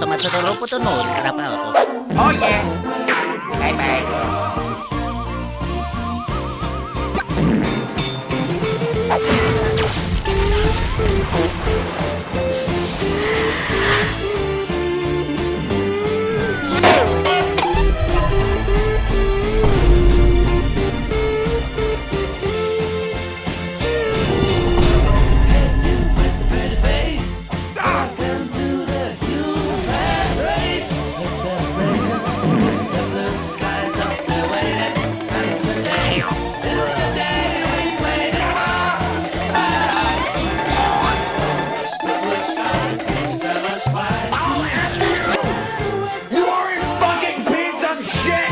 otomatycznie potonuli, rapato. Oh yeah. Bye bye. You are a fucking piece of shit!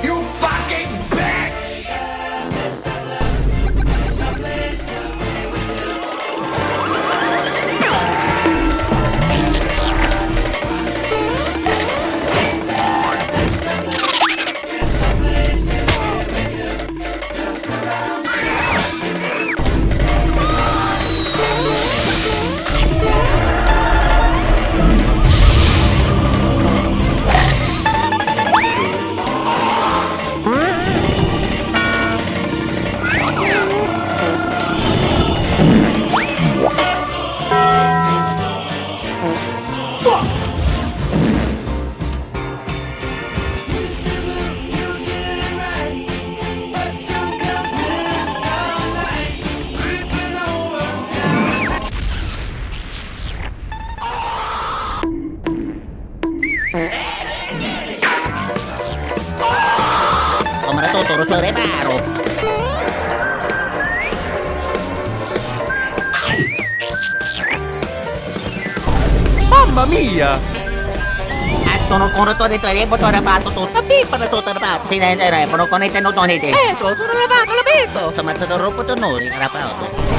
You fucking bitch! Come la tutto, lo reparo. Mamma mia! Sono con rotore telefono rapato tutto. Pippa la tutto rapato. Sì, nel telefono con il tenuto. Sono lavato, l'ho visto. Otomatycznie potonuli, rapato.